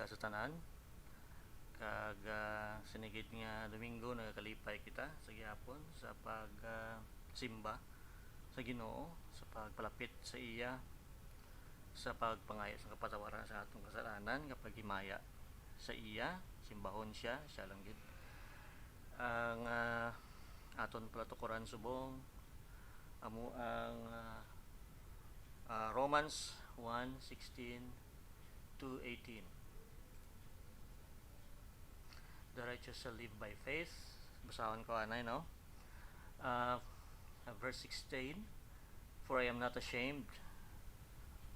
sa tanan. Kag sinigid nga Domingo nagakalipay kita sa gihapon sa pag simba sa Ginoo, sa pagpalapit sa iya, sa pagpangayo sa kapatawaran sa atong kasalanan, kapag himaya sa iya, simbahon siya lang gid. Ang aton pala tukuran subong amo ang Romans 1:16 to 18. The righteous shall live by faith. Basahon ko anay, no? Verse 16, for I am not ashamed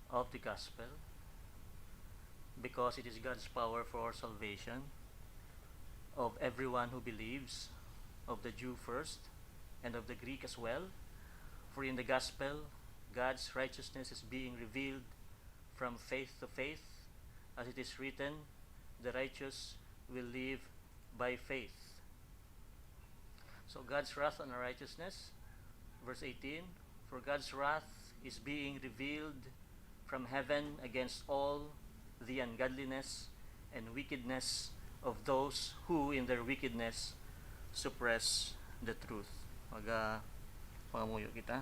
of the gospel, because it is God's power for salvation of everyone who believes, of the Jew first, and of the Greek as well. For in the gospel, God's righteousness is being revealed from faith to faith, as it is written, the righteous will live by faith. So God's wrath on righteousness, verse 18, for God's wrath is being revealed from heaven against all the ungodliness and wickedness of those who in their wickedness suppress the truth. Pangamuyo kita.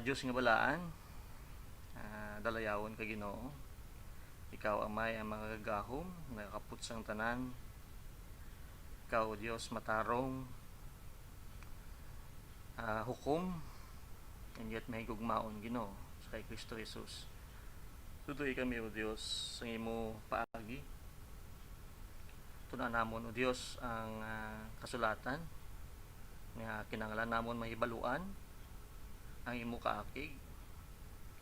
Diyos nga balaan, dalayawon ka Ginoo. Ikaw amay ang mga gagahom, nakakaput sang tanan. Ikaw Diyos matarong, hukom, and yet may gugmaon Ginoo sa kay Kristo Jesus. Tutoy kami o Diyos sa imo paagi. Tunan namon o Diyos ang kasulatan nga kinahanglan namon mahibaluan ang imo kaakig.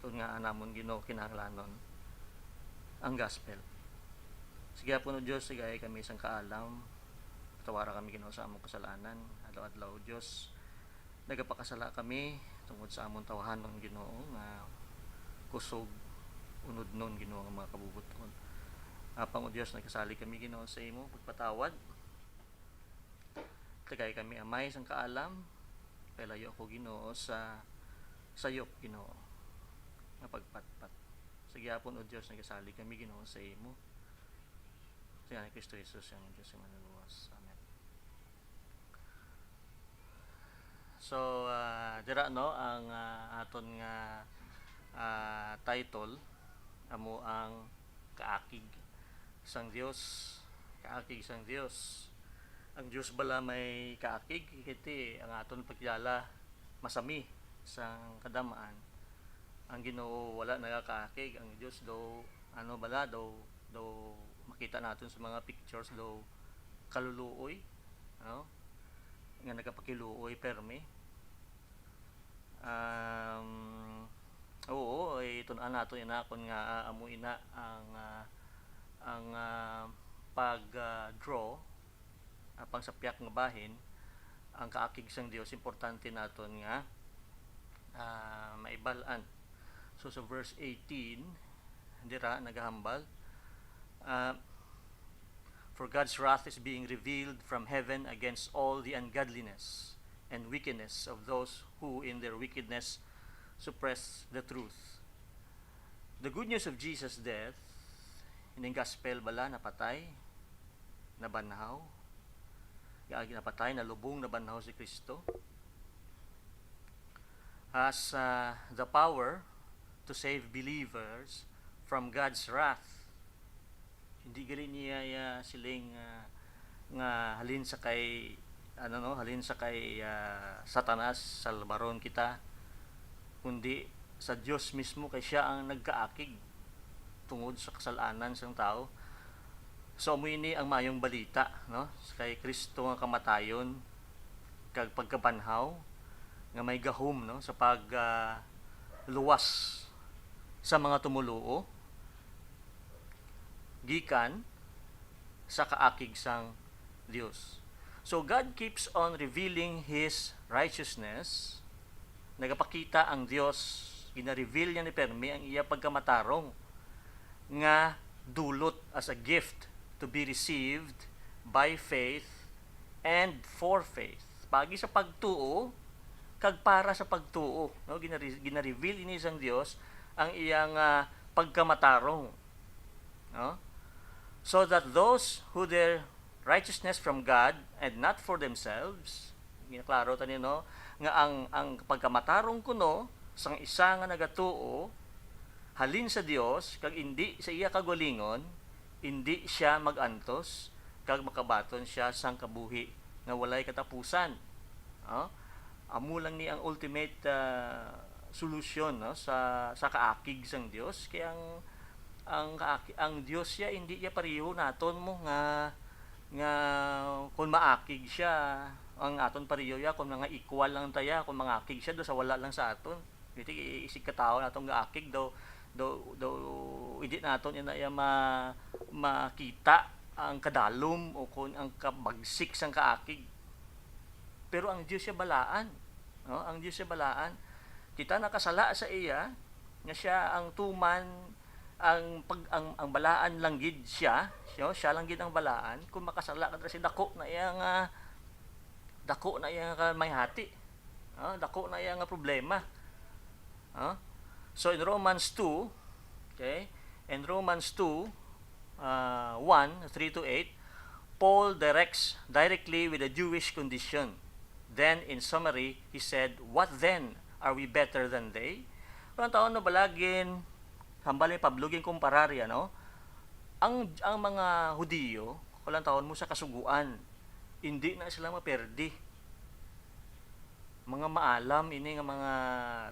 Tun nga namon Ginoo kinahanglanon ang gospel. Sige po no Diyos, sigay kami isang kaalam. Tawara kami Ginoo sa among kasalanan. Adlaw-adlaw Diyos, nagapakasala kami tungod sa among tawahanon Ginoo nga kusog unod nun Ginoo ang mga kabubuton. Apang o Diyos, nagkasali kami Ginoo sa imo pagpatawad. Tagay kami amay isang kaalam. Palayo ako Ginoo sa sayop Ginoo nga pagpatpat. Sige hapon o Diyos, nagkasali kami Ginoo sa imo. Sa ni Kristo Jesus ang Diyos ang manluwas. Amen. So dira no ang aton nga title amo ang kaakig sang Dios. Kaakig sang Dios. Ang Dios bala may kaakig kiti ang aton pagkilala masami sang kadamaan. Ang Ginoo wala nagakaakig. Ang Dios daw daw makita natin sa mga pictures daw kaluluoy, ano? Nga nagapakiluoy permi. Oo, tun-an nato inakon nga amo ina ang pag-draw pang sapyak nga bahin ang kaakig sang Dios importante naton nga maibalan. So sa verse 18 dira nagahambal, for God's wrath is being revealed from heaven against all the ungodliness and wickedness of those who in their wickedness suppress the truth. The good news of Jesus' death, ining gospel bala napatay, nabanhaw, napatay, nalubong, nabanhaw si Kristo, has the power to save believers from God's wrath. Hindi gali niya siling nga halin sa kay Satanas salbaron kita, kundi sa Dios mismo kay siya ang nagkaakig tungod sa kasalanan sang tao. So amo ini ang mayong balita, no? Kay Kristo nga kamatayon kag pagkabanhaw nga may gahom, no, sa pag luwas sa mga tumuluo gikan sa kaakig sang Dios. So God keeps on revealing His righteousness. Nagapakita ang Dios, gina-reveal niya ni permi ang iya pagkamatarong nga dulot as a gift to be received by faith and for faith. Pagi sa pagtuo kag para sa pagtuo, no, gina-reveal ini sang Dios ang iyang pagkamatarong, no? so that those who their righteousness from God and not for themselves, ginaklaro tani no, nga ang pagkamatarong kuno sang isa nga nagatuo halin sa Dios kag indi sa iya kagalingon, hindi siya magantos kag makabaton siya sang kabuhi nga walay katapusan. Amo lang ni ang ultimate solution no sa kaakig sang Dios, kaya ang Dios siya hindi niya pareho naton mo nga kung maakig siya ang aton pareho ya kung mga equal lang taya kung mangakig siya do sa wala lang sa aton. Iti isig katao naton nga akig daw hindi naton ina ya makita ang kadalom o kung ang kabagsik sang kaakig. Pero ang Dios siya balaan, no? Ang Dios siya balaan. Kita nakasala sa iya nga siya ang tuman ang balaan lang gid siya, no? Siya lang gid ang balaan kung makasala ka si dako na iya nga may hati. Dako na iya nga problema. So in Romans 2, okay? In Romans 2, 1:3-8, Paul directly with the Jewish condition. Then in summary, he said, "What then? Are we better than they?" Parang taon na balagin hambalin pablugin kompararya, no? Ang mga Hudiyo, kulang taon mo sa kasuguan, hindi na sila maperdi. Mga maalam ini nga mga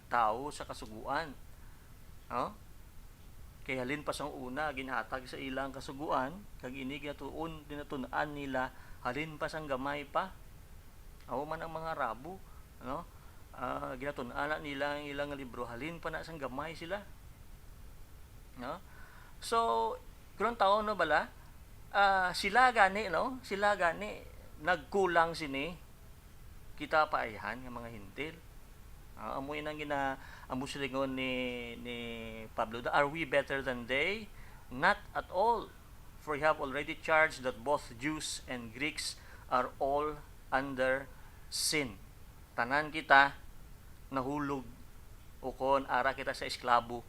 tao sa kasuguan. Kaya halin pa sang una ginhatag sa ilang kasuguan kag ini dinatun-an nila halin pa sang gamay pa. Aw man ang mga Rabo, ano? Ginatun-an nila ang ilang libro halin pa na sang gamay sila. No? So, kurang taon no bala, sila gani nagkulang sini kita paayhan ng mga hintil. Amoy nang amo silingon ni Pablo, are we better than they? Not at all, for we have already charged that both Jews and Greeks are all under sin. Tanan kita nahulog o kon ara kita sa esklabo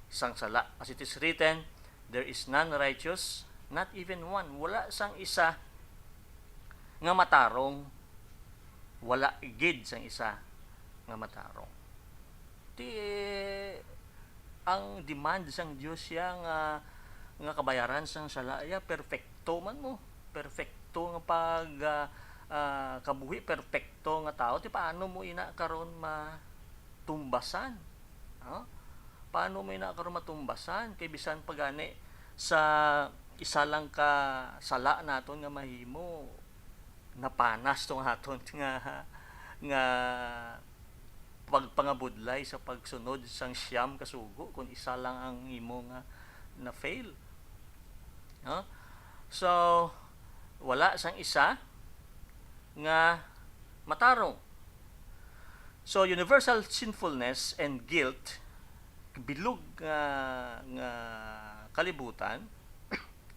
sang sala. As it is written, there is none righteous, not even one. Wala sang isa nga matarong, wala gid sang isa nga matarong. Ang demand sang Dios siya nga kabayaran sang sala ya perfecto man mo. Perfecto nga pag kabuhi, perfecto nga tao. Ti paano mo ina karon matumbasan? Paano mo ina karon matumbasan kay bisan pagani sa isa lang ka sala naton nga mahimo napanas tong aton nga pagpangabudlay sa pagsunod sang siyam kasugo kung isa lang ang imo nga na fail. So wala sang isa nga matarong. So universal sinfulness and guilt bilog nga kalibutan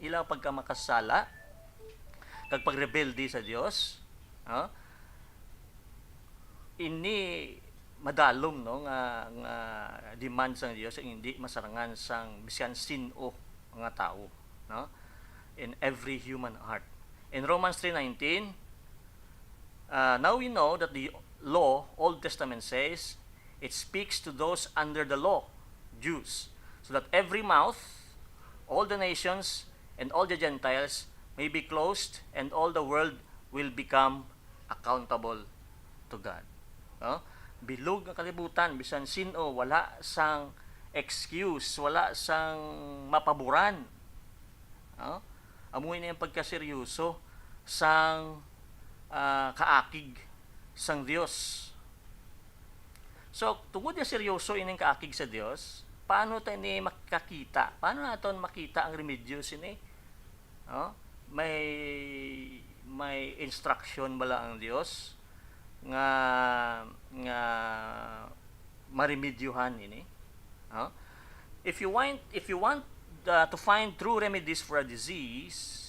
ilang pagkamakasala kag pagrebelde sa Dios, ini madalom no nga demand sang Dios hindi masarangan sang bisan sin-o nga tao, no? In every human heart. In Romans 3:19, now we know that the law, Old Testament says, it speaks to those under the law, Jews, so that every mouth, all the nations and all the Gentiles may be closed and all the world will become accountable to God. Bilog ang kalibutan, bisan sin-o, wala sang excuse, wala sang mapaboran. Amoy na yung pagkaseryoso sang kaakig sang Dios. So, tungod na seryoso ining kaakig sa Dios, paano tayo ni makakita? Paano natin makita ang remedyo sini? May instruction bala ang Dios nga maremedyohan ini. If you want to find true remedies for a disease,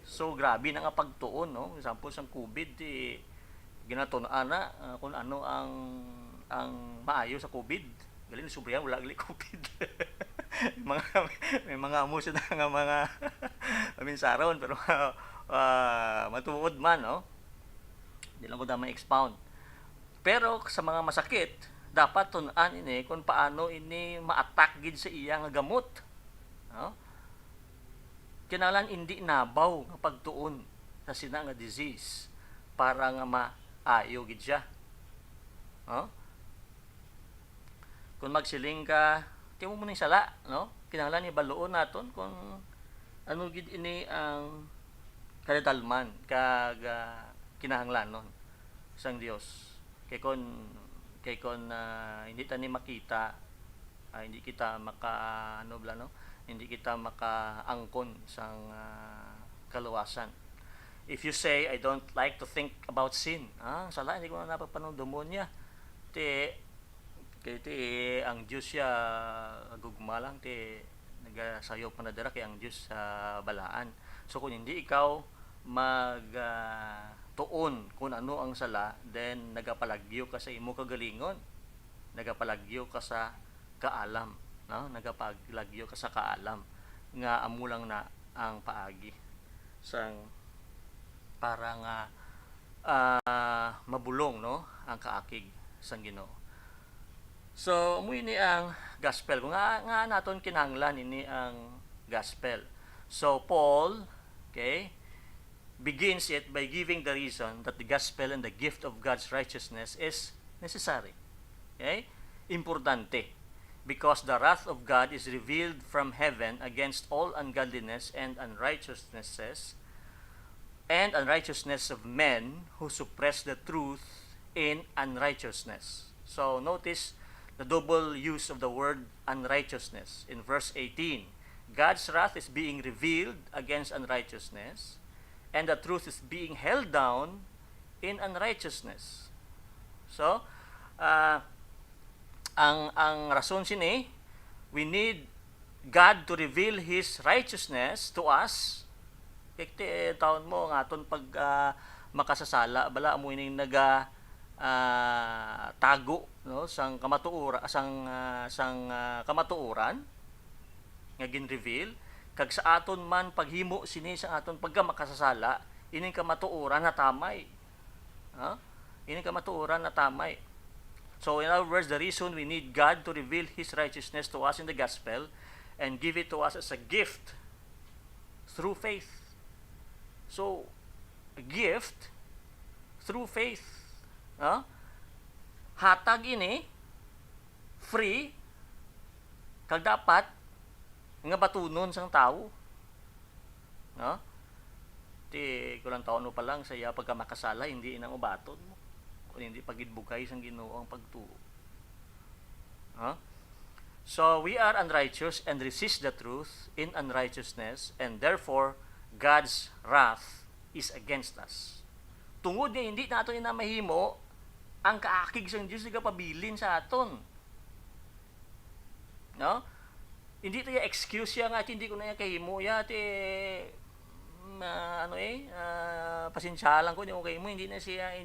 so grabe na nga pagtuon, no? Example sang COVID, ginatun-an na kung ano ang maayo sa COVID. Galing subrihan wala gali COVID. may mga amuso na nga mga minsaron pero matuod man, no? Di lang ko na ma-expound. Pero sa mga masakit, dapat tun-an ini kung paano ini ma-attack gid sa iya nga gamot. No? Kinahanglan hindi nabaw nga pagtuon sa sina nga disease para nga maayo gid siya. No? Kung magsiling ka, tiyo mo ning sala, no? Kinahanglan ibaluon naton kung ano gid ini ang kadalman kag kinahanglanon sang Dios. Kay kon hindi ta ni makita, hindi kita maka ano bla no? Hindi kita makaangkon sang kaluwasan. If you say I don't like to think about sin, sala hindi ko na napapanong demonya. Ti ang Diyos siya gugma lang ti nagasayo pa na dira kay ang Diyos sa balaan. So kung hindi ikaw tuon kung ano ang sala, then nagapalagyo ka sa imo kagalingon, nagapalagyo ka sa kaalam, no? Nagapalagyo ka sa kaalam nga amo lang na ang paagi sang para nga mabulong, no, ang kaakig sang Ginoo. So mo ini ang gospel nga naton kinahanglan ini ang gospel. So Paul, okay, begins it by giving the reason that the gospel and the gift of God's righteousness is necessary. Okay? Importante. Because the wrath of God is revealed from heaven against all ungodliness and unrighteousness of men who suppress the truth in unrighteousness. So notice the double use of the word unrighteousness in verse 18. God's wrath is being revealed against unrighteousness, and the truth is being held down in unrighteousness. So, ang rason sini, we need God to reveal His righteousness to us. Kaya taon mo, ng aton pag makasasala, bala mo ining tago, no, sang kamatuoran, nga gin-reveal, kag sa aton man paghimo sini sa aton pagka makasasala, ining kamatuoran na tamay. Ining kamatuoran na tamay. So in other words, the reason we need God to reveal His righteousness to us in the gospel and give it to us as a gift through faith. So a gift through faith. Hatag ini free kag dapat nga batunon sang tao. No? Kulang taon mo pa lang sa iya pagka makasala, hindi inang ubaton mo. Kung hindi pagidbugay sang Ginoo ang pagtuo. So we are unrighteous and resist the truth in unrighteousness, and therefore God's wrath is against us. Tungod nga hindi naton inamahimo ang kaakig sang Dios nga pabilin sa aton. No? Hindi tayo excuse ya nga hindi ko na kahimo ya pasensya lang ko yung kahimo, hindi na siya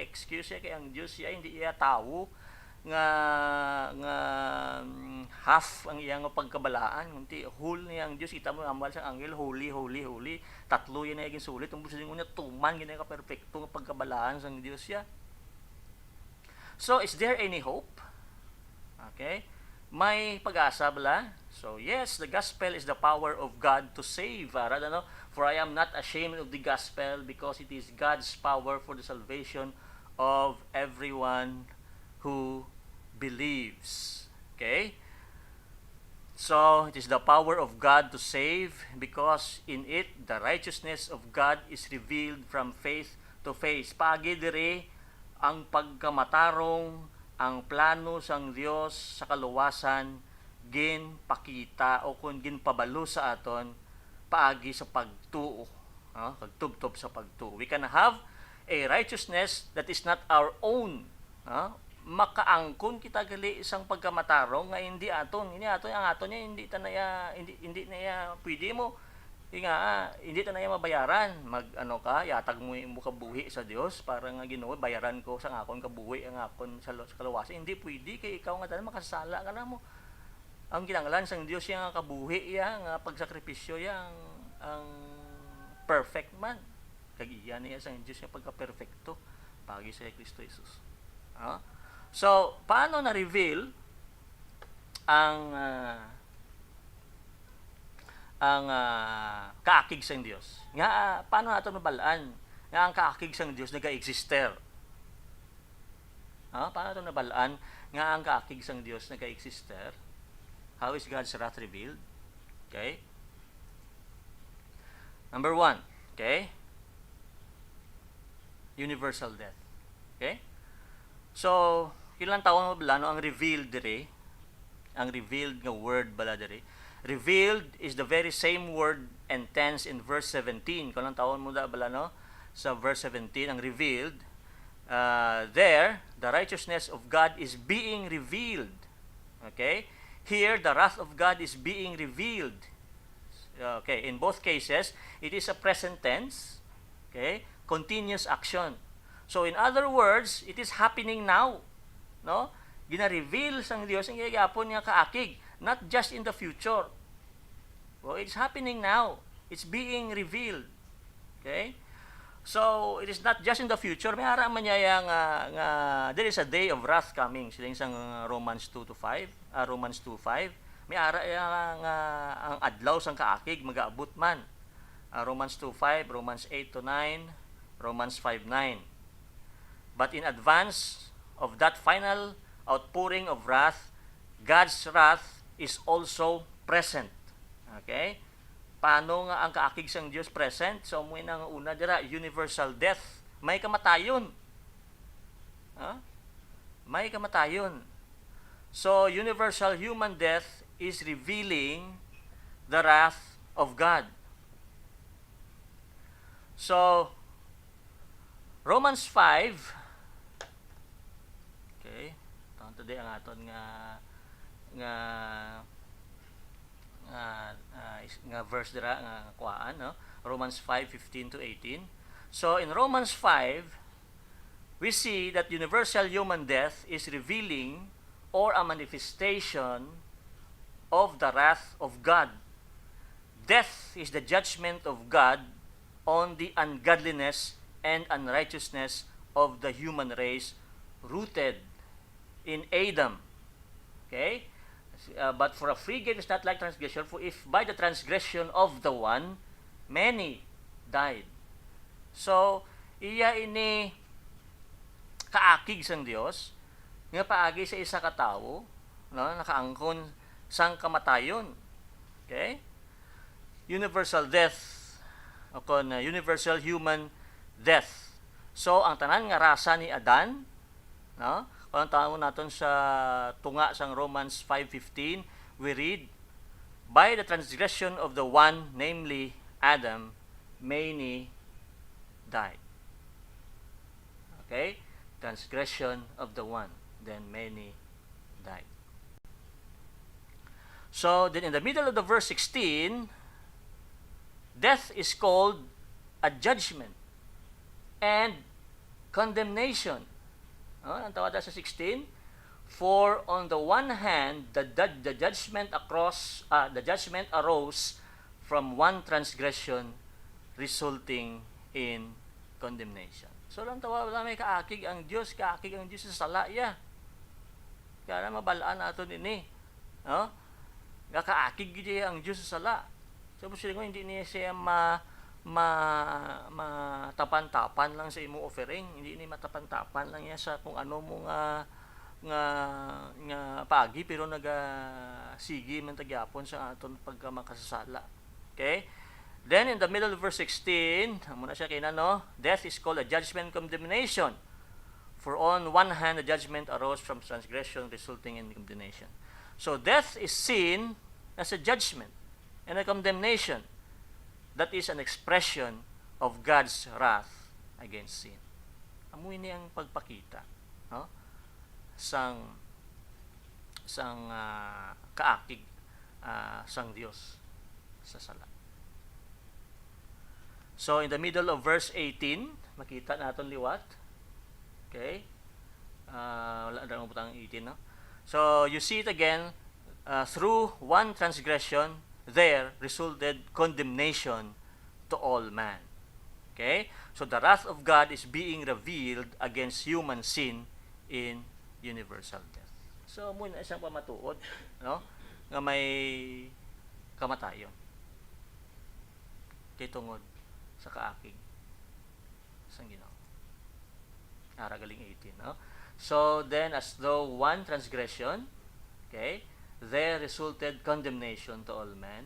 excuse ya kay ang Dios ya hindi iya tawo nga half ang iyang pagkabalaan, kundi whole niya ang Dios. Kita mo amal sa anghel, holy, tatlo yan na yung sulit, tumbos din niya tuman gina ka perfecto nga pagkabalaan sang Dios ya. So is there any hope? Okay, may pag-asa bala? So yes, the gospel is the power of God to save. For I am not ashamed of the gospel, because it is God's power for the salvation of everyone who believes. Okay? So it is the power of God to save, because in it the righteousness of God is revealed from faith to faith. Pagi dire ang pagkamatarong, ang plano sang Dios sa kaluwasan gin pakita o kung gin pabalo sa aton paagi sa pagtuo, pagtubtob sa pagtuo. We can have a righteousness that is not our own. Makaangkon kita gali isang pagkamatarong nga hindi aton ang aton niya hindi na ya pwede mo hindi ta na mabayaran. Yatag mo kabuhi sa Dios para nga Ginoo bayaran ko sa akon kabuhi ang akon sa kaluwasan. Hindi pwede kay ikaw nga makasala ka na mo. ang kinahanglan sang Dios yang kabuhi nga pagsakripisyo ang perfect man. Kag iya niya sang Dios nga pagka-perfecto pagi sa Kristo Jesus. So, paano na-reveal ang kaakig sang Dios? Nga paano nato nabalaan nga ang kaakig sang Dios naga-exister? Paano nato nabalaan nga ang kaakig sang Dios naga-exister? How is God's wrath revealed? Okay? Number 1, okay? Universal death. Okay? So, ilang taon mo ang revealed dire? Ang revealed nga word bala dire. Revealed is the very same word and tense in verse 17. Kung ilang taon mo bala no? Sa verse 17, ang revealed, there, the righteousness of God is being revealed. Okay? Here, the wrath of God is being revealed. Okay, in both cases, it is a present tense, okay, continuous action. So, in other words, it is happening now. No? Gina-reveal sang Dios ang gigapon niya kaakig, not just in the future. Well, it's happening now. It's being revealed. Okay? So, it is not just in the future. May ara man niya nga there is a day of wrath coming. Sila yung Romans 2:5. Romans 2:5. May ara nga ang adlaw sang kaakig magaabot man. Romans 2:5, Romans 8-9, Romans 5:9. But in advance of that final outpouring of wrath, God's wrath is also present. Okay? Paano nga ang kaakig sang Dios present? So, mo nang una dira, universal death. May kamatayon. May kamatayon. So, universal human death is revealing the wrath of God. So, Romans 5, okay, today ang aton nga verse dira nga kuhaan, no? Romans 5:15-18. So in Romans 5, we see that universal human death is revealing or a manifestation of the wrath of God. Death is the judgment of God on the ungodliness and unrighteousness of the human race rooted in Adam. Okay? But for a free gift is not like transgression, for if by the transgression of the one, many died. So, iya ini kaakig sang Dios nga paagi sa isa ka tawo, no, nakaangkon sang kamatayon. Okay? Universal death o kon universal human death. So, ang tanan nga rasa ni Adan, no? Kung tawon naton sa tunga sang Romans 5:15, we read, by the transgression of the one, namely Adam, many died. Okay? Transgression of the one, then many died. So, then in the middle of the verse 16, death is called a judgment and condemnation. Ang tawag sa 16, for on the one hand the judgment arose from one transgression resulting in condemnation. So lang tawag may kaakig ang Dios sa sala ya. Kaya mabalaan naton ini, no? Nga kaakig gid ang Dios sa sala. So posible hindi niya siya matapan-tapan lang sa imo offering, hindi ni matapan-tapan lang niya sa kung ano mo nga pagi pero sige man tagyapon sa aton pagka makasasala. Okay? Then in the middle of verse 16, muna siya kina no, death is called a judgment condemnation. For on one hand the judgment arose from transgression resulting in condemnation. So death is seen as a judgment and a condemnation. That is an expression of God's wrath against sin. Amoy ni ang pagpakita, no? sang kaakig sang Dios sa sala. So in the middle of verse 18, makita naton liwat. Okay? Wala na putang 18, no? So you see it again, through one transgression, there resulted condemnation to all man. Okay? So the wrath of God is being revealed against human sin in universal death. So muna isang pamatuod, no? Nga may kamatayon. Kay tungod sa kaakig sang Ginoo. Ara galing 18, no? So then as though one transgression, okay, there resulted condemnation to all men,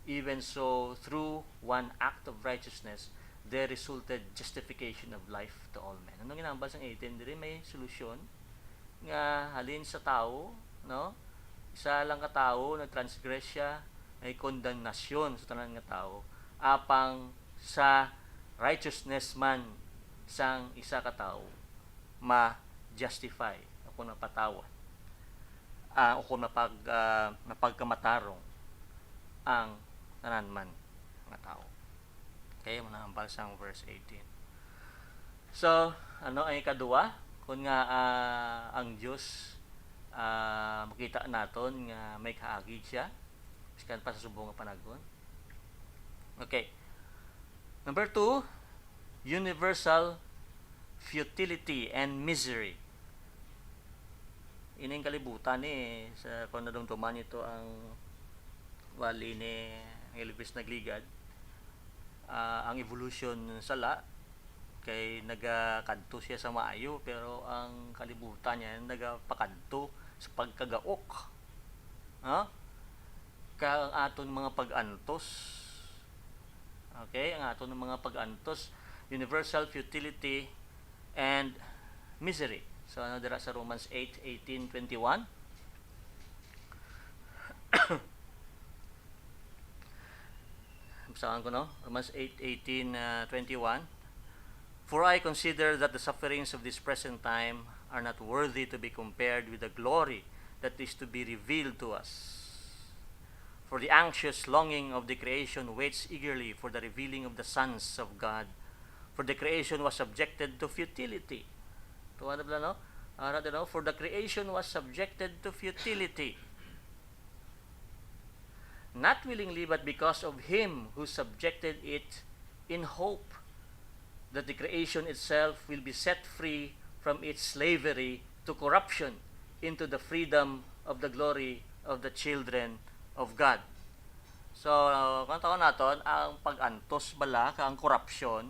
even so through one act of righteousness there resulted justification of life to all men. Anong ginambal sang 18? Diri may solusyon nga halin sa tao, no? Isa lang ka tao nagtransgress siya, may kondemnasyon sa tanan nga tao apang sa righteousness man sang isa ka tao ma-justify o napatawad o kung napagkamatarong ang tanan man nga tao. Kaya mo na ang balsang verse 18. So, ano ay kadua? Kung nga ang Diyos makita naton nga may kaagid siya iskan pa sa subong nga panagon. Okay. Number 2, universal futility and misery. Ining kalibutan ni sa kung nadumduman ito ang wali ni Elvis Nagligad. Ang evolution sala kay nagakanto siya sa maayo pero ang kalibutan niya nagapakanto sa pagkagaok. Ang aton mga pag-antos. Okay, ang aton mga pag-antos, universal futility and misery. So ano dira sa Romans 8:18-21? Basahan ko, no? Romans 8:18-21. For I consider that the sufferings of this present time are not worthy to be compared with the glory that is to be revealed to us. For the anxious longing of the creation waits eagerly for the revealing of the sons of God. For the creation was subjected to futility. For the creation was subjected to futility. Not willingly, but because of Him who subjected it, in hope that the creation itself will be set free from its slavery to corruption into the freedom of the glory of the children of God. So, kung taon naton, ang pag-antos bala, ang korupsyon,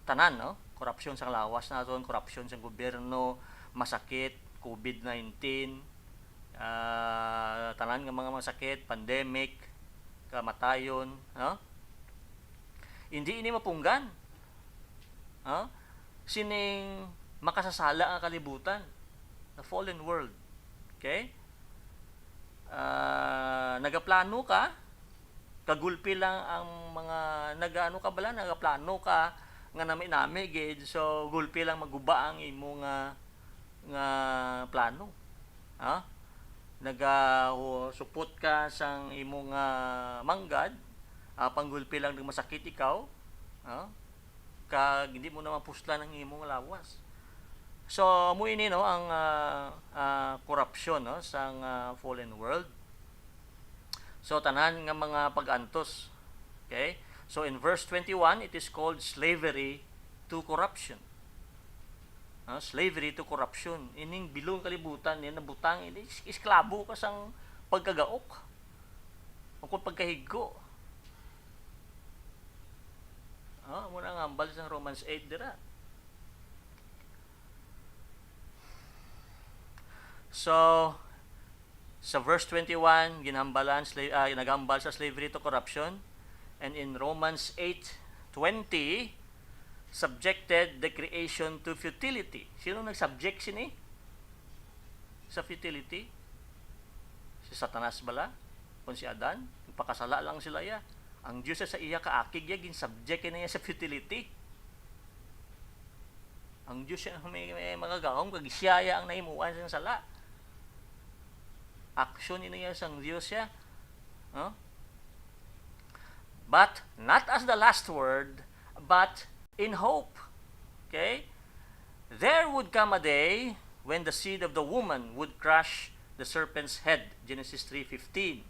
tanan, no? Korupsyon sa lawas naton, korupsyon sa gobyerno, masakit, COVID-19, tanan nga mga masakit, pandemic, kamatayon, no? Hindi ini mapunggan. Sining makasasala ang kalibutan, the fallen world. Okay? Nagaplano ka, kagulpi lang ang mga nagaplano ka nga nami gid, so gulpi lang maguba ang imo nga plano. Supot ka sang imo nga manggad, panggulpi lang ng masakit ikaw, kag hindi mo na mapuslan ang imo nga lawas. So mo ini, no, ang corruption, no, sang fallen world. So tanan nga mga pag-antos. Okay? So in verse 21 it is called slavery to corruption. Slavery to corruption. Ining bilong kalibutan ni nabutang ini isklabo ka sang pagkagaok. O kung pagkahigo. Muna nga ambal sa Romans 8 dira. So, sa verse 21, nagambal sa slavery to corruption. And in Romans 8:20, subjected the creation to futility. Sino nag-subject sini? Sa futility? Si Satanas bala? Kung si Adan? Pakasala lang sila ya. Ang Diyos sa iya kaakig ya, gin-subject na niya sa futility. Ang Diyos may mga gaong, kagisyaya ang naimuan sa sala. Aksyon niya sang Diyos siya. But not as the last word, but in hope. Okay? There would come a day when the seed of the woman would crush the serpent's head, Genesis 3:15.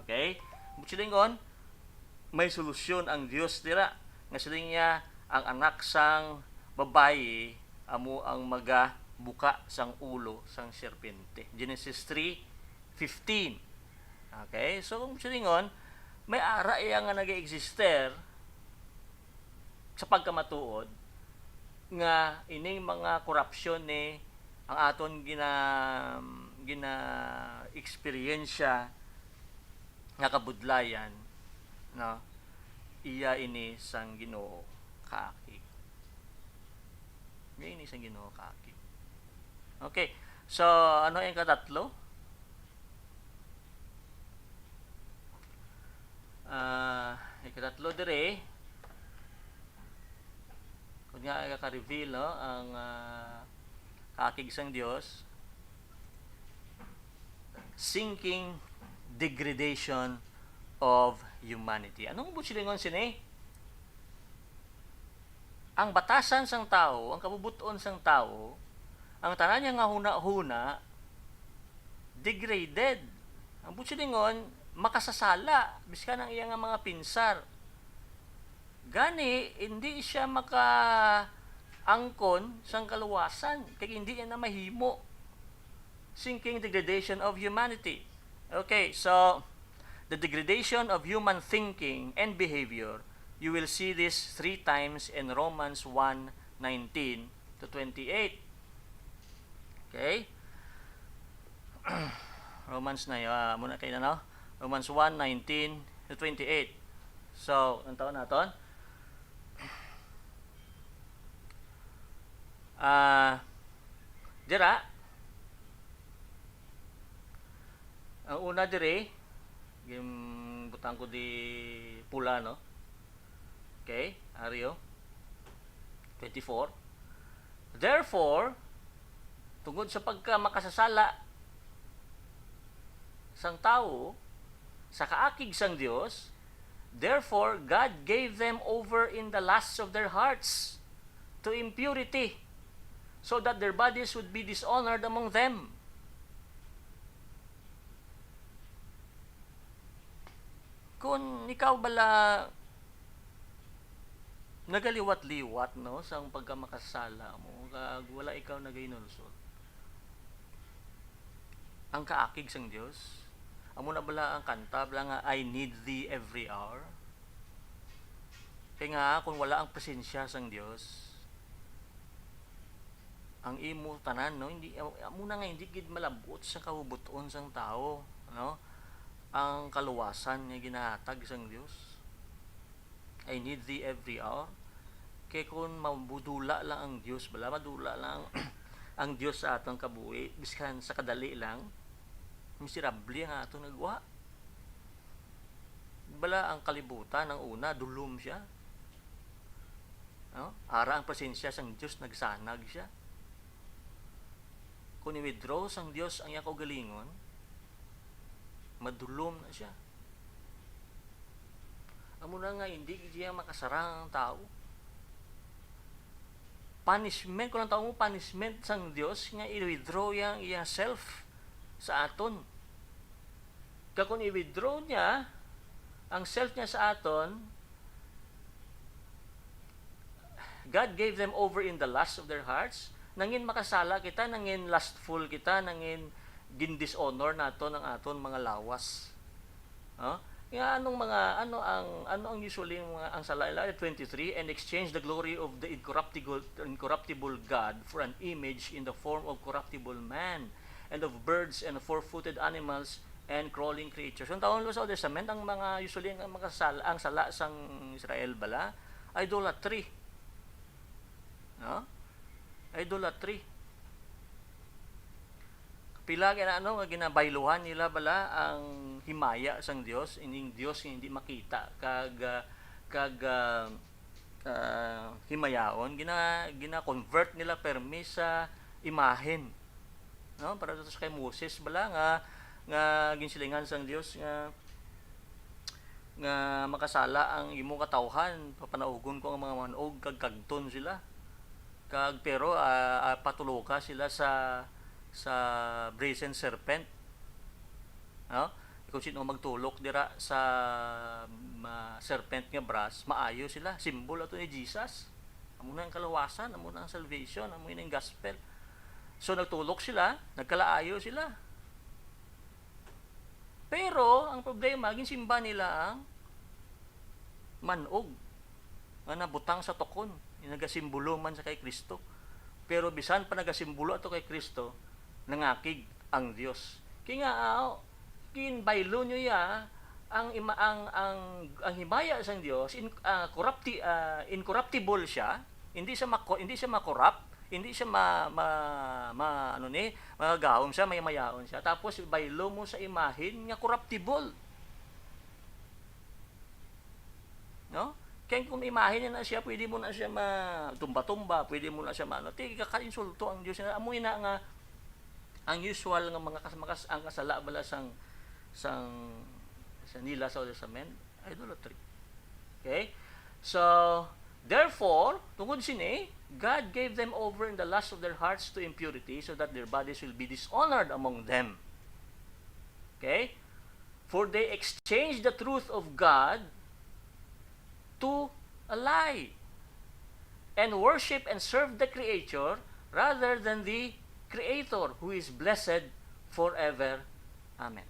Okay? Butsilingon, may solusyon ang Dios dira. Nga siling niya ang anak sang babayi amo ang buka sang ulo sang serpente. Genesis 3:15. Okay? So kung silingon, may ara iya nga nag-exister sa pagkamatuod nga ining mga korupsyon ni ang aton gina eksperyensya nga kabudlayan, no, iya ini sang Ginoo kaakig. Iya ini sang Ginoo kaakig. Okay, so ano yung katatlo? Ikatatlo dire, kung nga ka-reveal, no, ang kaakig sang Dios, sinking degradation of humanity. Anong busilingon sini? Ang batasan sang tao, ang kabubuton sang tao, ang tanan niya nga huna-huna, degraded. Ang busilingon, makasasala, biskan ang iya nga mga pinsar. Gani, hindi siya angkon sang kaluwasan, kaya hindi yan na mahimo. Sinking degradation of humanity. Okay, so the degradation of human thinking and behavior, you will see this 3 times in Romans 1:19 to 28. Okay? Romans na muna kayo na, no? Romans 1:19 to 28. So, ang taon naton? Dira, ang una dire, butang ko di pula, no? Okay, Ario 24. Therefore, tungod sa pagka makasasala sang tao sa kaakig sang Dios, therefore God gave them over in the lusts of their hearts to impurity, so that their bodies would be dishonored among them. Kung ikaw bala nagaliwat-liwat, no, sa pagkamakasala mo, kag wala ikaw nagainulsot, ang kaakig sang Dios, amo na bala ang kanta bala nga I need thee every hour. Kaya nga kung wala ang presensya sang Dios, ang imo tanan, no, hindi amo na nga hindi gid malabot sa kabubuton sang tao, no, ang kaluwasan nga ginahatag sang Dios. I need thee every hour. Kaya kung mabudula lang ang Dios, bala madula lang ang Dios sa atong kabuhi, biskan sa kadali lang, miserable ang atong nagwa. Bala ang kalibutan, ang una, dulom siya, no? Ara ang presensya sang Dios, nagsanag siya. Kung i-withdraw sang Dios ang iyang kaugalingon, madulom na siya. Amo na nga hindi siya makasarang ang tao. Punishment, kung ang tao mo punishment sang Dios nga i-withdraw yang iya self sa aton. Kaya kung i-withdraw niya ang self niya sa aton, God gave them over in the lust of their hearts. Nangin makasala kita, nangin lustful kita, nangin gin-dishonor naton ang aton mga lawas. Nga ano ang usually ang sala 23, and exchange the glory of the incorruptible God for an image in the form of corruptible man, and of birds and four-footed animals and crawling creatures. Ang taon sa Old Testament, ang mga usually ang sala sang Israel bala, idolatry. No? Idolatry. Pila nga nga ginabayluhan nila bala ang himaya sang Dios, ining Dios nga hindi makita kag himayaon, gina-convert nila permi sa imahen, no, para sa kay Moses bala nga ginsilingan sang Dios nga makasala ang imong katawhan, papanaugon ko ang mga manog kag kagton sila pero patuloka sila sa brazen serpent, No? Kung sino magtulok dira sa serpent nga brass, maayo sila. Simbolo ato ni Jesus. Amo na ang kalawasan, amo na ang salvation, amo na ang gospel. So nagtulok sila, nagkalaayo sila. Pero ang problema, ginsimba nila ang manog nga nabutang sa tokon, nagasimbolo man sa kay Kristo. Pero bisan pa nagasimbolo ato kay Kristo, nangakig ang Dios. Kaya nga baylo nyo ya ang himaya sa Dios incorruptible siya, hindi siya makorrupt, hindi siya magagahom siya, mayaon siya. Tapos baylo mo sa imahin nga corruptible. No? Kaya kung imahin na siya, pwede mo na siya matumba-tumba, pwede mo na siya kakainsulto ang Dios. Amoy na nga ang usual nga mga ang kasala bala sa nila sa Old Testament, idolatry. Okay? So, therefore, tungkol sini, God gave them over in the lust of their hearts to impurity so that their bodies will be dishonored among them. Okay? For they exchanged the truth of God to a lie and worship and serve the Creator rather than the Creator who is blessed forever. Amen.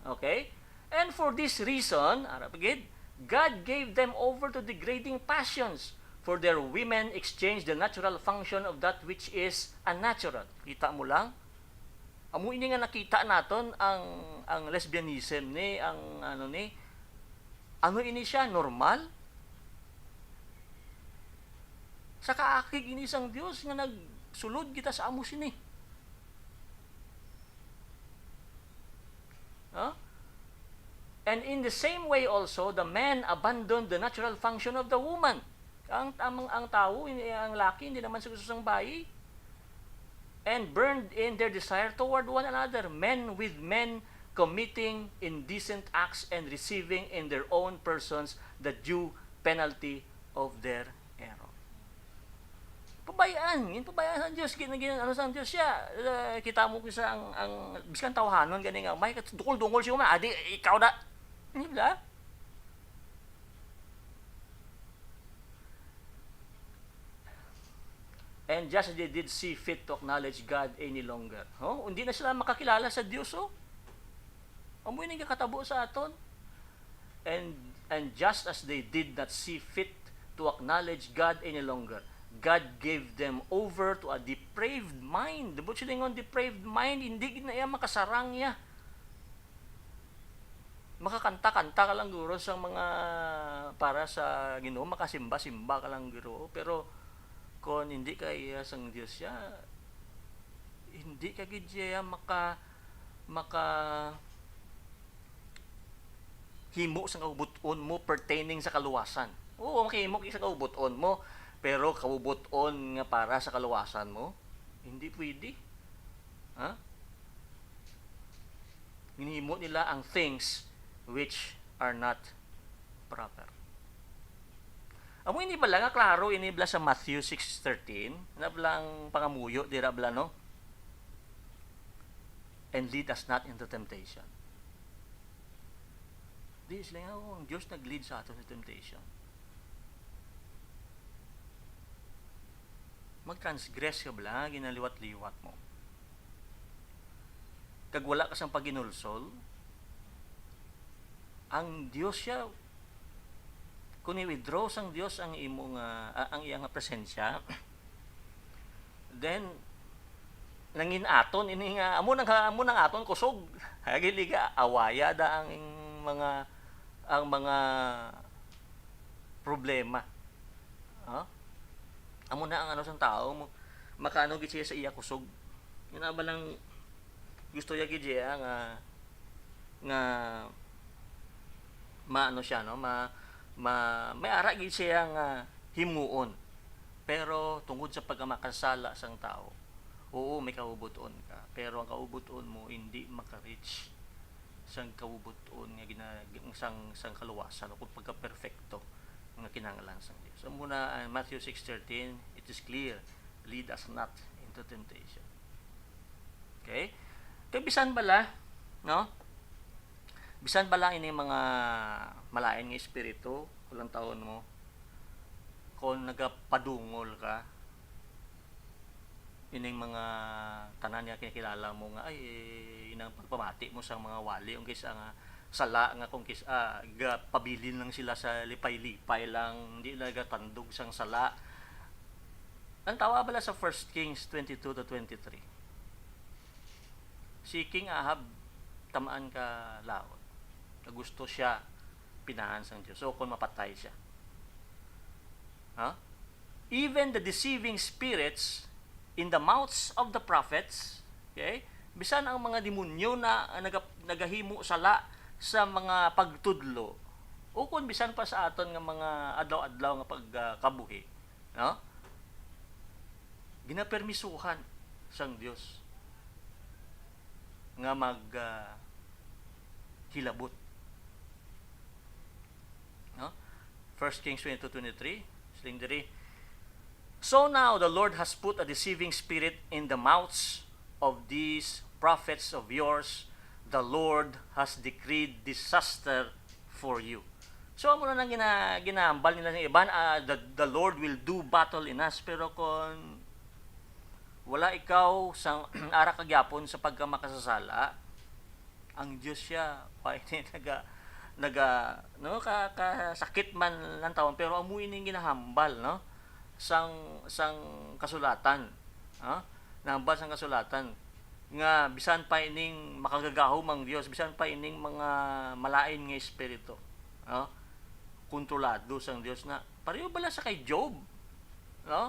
Okay? And for this reason, God gave them over to degrading passions, for their women exchanged the natural function of that which is unnatural. Kita mo lang? Amo ini nga nakita naton ang lesbianism ni ano ini siya normal? Sa kaakig ini sang Dios nga nagsulod kita sa amo sini. Huh? And in the same way also, the man abandoned the natural function of the woman. Ang tao, ang laki, hindi naman sa gusto sang bayi. And burned in their desire toward one another, men with men committing indecent acts and receiving in their own persons the due penalty of their error. Pabayaan ang Diyos, ano sa Diyos siya, kita mo kisa ang biskan tawahanon, gani nga, may dukol-dungol siya, adi, ikaw na, hindi ba? And just as they did see fit to acknowledge God any longer. Hindi na sila makakilala sa Diyos, Amoy nang kakatabo sa aton. And just as they did not see fit to acknowledge God any longer, God gave them over to a depraved mind. Debut sila ng depraved mind, hindi na iya makasarang niya. Makakanta-kanta ka lang guro sa mga para sa Ginoo, makasimba-simba ka lang guro, pero kung hindi ka iya sang Dios siya, hindi ka gid siya maka himo sa kaubuton mo pertaining sa kaluwasan. Oo, makahimo sa kaubuton mo, pero kaubuton nga para sa kaluwasan mo, hindi pwede. Ha? Hinihimo nila ang things which are not proper. Amo ini bala nga klaro ini bala sa Matthew 6:13, na blang pangamuyo dira bala no. And lead us not into temptation. Di sila nga ang Diyos nag-lead sa ato sa temptation. Mag-transgress ka bala, ginaliwat-liwat mo. Kag wala ka sang paginulsol, ang Diyos siya, kung i-withdraw sang Diyos ang imong ang iyang presensya, then nangin aton ini nga amo nang aton kusog hagiliga awaya da ang mga problema. Amo na ang ano sang tao mo makano gid siya sa iya kusog. Yun ba lang gusto niya gid siya nga maano siya no may ara gid siya nga himuon. Pero tungod sa pagkamakasala sang tao, oo, may kaubuton ka, pero ang kaubuton mo hindi maka-reach sang kaubuton nga sang kaluwasan o pagka-perfecto nga kinahanglan sang Dios. So muna Matthew 6:13, it is clear, lead us not into temptation. Okay? Kaya bisan bala no? Bisan ba lang ini mga malain nga espiritu, kulang taon mo, kung nagapadungol ka, ining mga tanan nga kinikilala mo nga ay inang pagpamati mo sa mga wali ung kisa nga sala nga kung kisa pabilin lang sila sa lipay-lipay lang, hindi nagatandog sang sala. Ang tawa bala sa 1 Kings 22 to 23. Si King Ahab tamaan ka laot. Gusto siya pinahan sang Diyos. So kung mapatay siya. Huh? Even the deceiving spirits in the mouths of the prophets, okay? Bisan ang mga demonyo na nagahimo sala sa mga pagtudlo, o kung bisan pa sa aton nga mga adlaw-adlaw nga pagkabuhi, no? Ginapermisuhan sang Dios nga hilabot. No? 1 Kings 22:23, sling diri. So now the Lord has put a deceiving spirit in the mouths of these prophets of yours. The Lord has decreed disaster for you. So amo na nang ginahambal nila ng iban, the Lord will do battle in us, pero kung wala ikaw sang ara kagyapon sa pagkamakasasala, ang Dios siya pwede naga no sakit man lang tawon, pero amo ini ginahambal, no, sang kasulatan, nahambal sang kasulatan nga bisan pa ining makagagahom ang Dios, bisan pa ining mga malain nga espiritu, kontrolado sang Dios na pareho bala sa kay Job, no?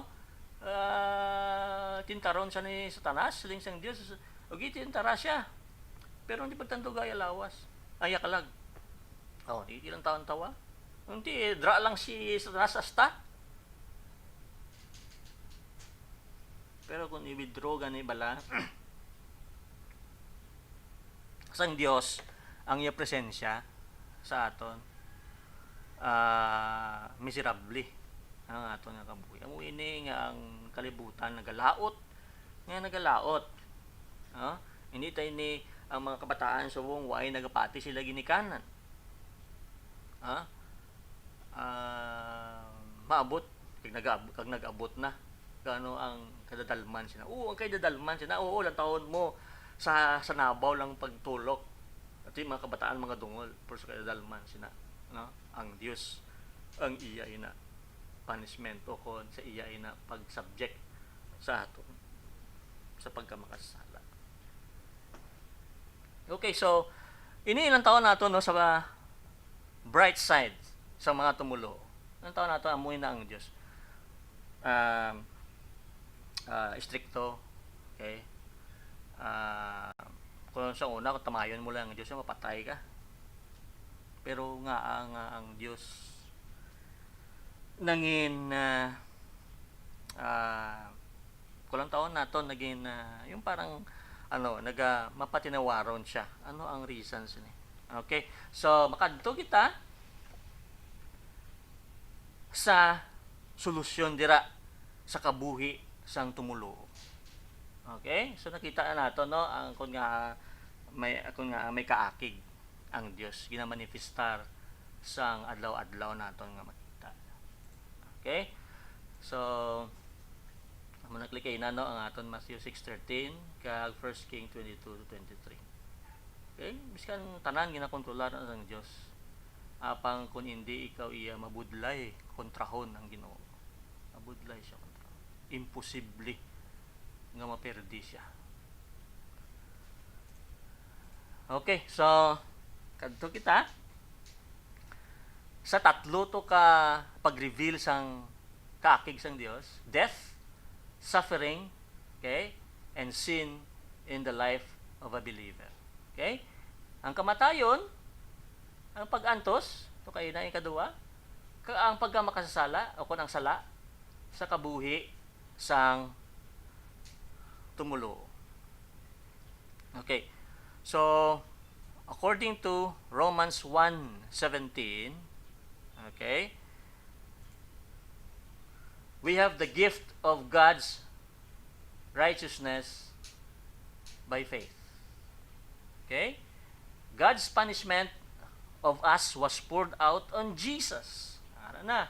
Tintaron siya ni Satanas, siling sang Dios, okay, tintara siya, pero hindi pagtando gaya lawas, aya kalag. Di ilang taon tawa, hindi dra lang si Satanas asta. Pero kung i-withdraw gani bala sang Dios ang iya presensya sa aton, miserable ang aton nga kabuhi. Amo ini nga ang kalibutan nagalaot. Hindi tayo ni ang mga kabataan subong way nagapati sila ginikanan. Maabot kag nag-abot na kano ang kadadalman sina. Ang kay dadalman sina. Lang taon mo sa nabaw lang pagtulok. At yung mga kabataan mga dungol pero sa kadadalman sina, no? Ang Dios ang iya ina punishment o kon sa iya ina pag-subject sa aton sa pagkamakasala. Okay, so ini ilang taon nato, no, sa bright side sa mga tumulo. Ilang taon nato amoy na ang Dios. Stricto, okay? Kung sa una, kung tamayon mo lang ang Diyos, mapatay ka. Pero nga ang Diyos nangin kulang taon nato naging yung parang mapatinawaron siya. Ano ang reasons ni? Okay, so makadto kita sa solusyon dira sa kabuhi sang tumulo. Okay, so nakita na nato, no, ang kung nga may kaakig ang Dios ginamanifestar sang adlaw-adlaw naton nga makita. Okay, so amo na klikay na, no, ang aton Matthew 6:13 kag 1 King 22 to 23. Okay, biskan tanan ginakontrolar ang Dios. Apang kung hindi ikaw iya mabudlay kontrahon ang Ginoo. Mabudlay siya kontra. Imposible nga maperdi siya. Okay, so kadto kita sa tatlo to ka pag-reveal sang kaakig sang Dios: death, suffering, okay, and sin in the life of a believer. Okay? Ang kamatayon, ang pag-antos, to kay na ikaduwa, ang pagkamakasasala o kun ang sala sa kabuhi sang tumulo. Okay. So, according to Romans 1:17, okay, we have the gift of God's righteousness by faith. Okay? God's punishment of us was poured out on Jesus. Ara na,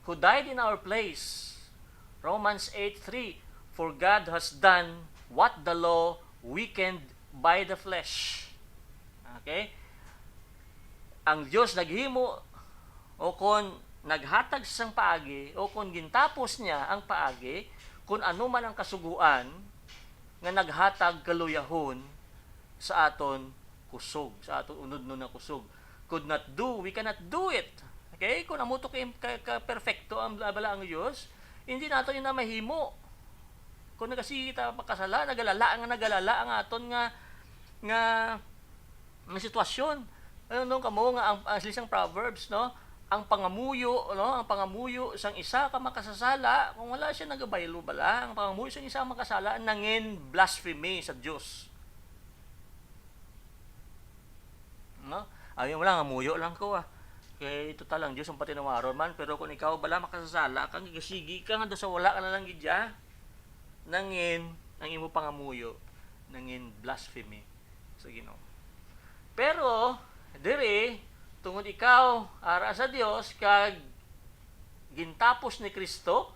who died in our place. Romans 8:3, for God has done what the law weakened by the flesh. Okay? Ang Diyos naghimo o kung naghatag sa paagi o kung gintapos niya ang paagi, kung ano man ang kasuguan nga naghatag kaluyahon sa aton kusog, sa aton unod no na kusog. Could not do, we cannot do it. Okay? Kung amuto ka perfecto ang bala ang Diyos, hindi nato yun na mahimo. Kung nagasita makasala, nagalala ang aton nga sitwasyon. Ano kamo nga ang silisang Proverbs, no? Ang pangamuyo, no? Ang pangamuyo sang isa ka makasasala, kung wala siya nagabaylo bala, ang pangamuyo sang isa makasala nangin blasphemy sa Dios. No? Ayaw mo lang, amuyo lang ko Kaya ito talang Diyos ang patinawaron man, pero kung ikaw bala makasasala, kang gigasigi ka nga sa wala ka na lang gidya, nangin ang imo pangamuyo, nangin blasphemy sa Ginoo. Pero diri tungod ikaw ara sa Dios kag gintapos ni Kristo,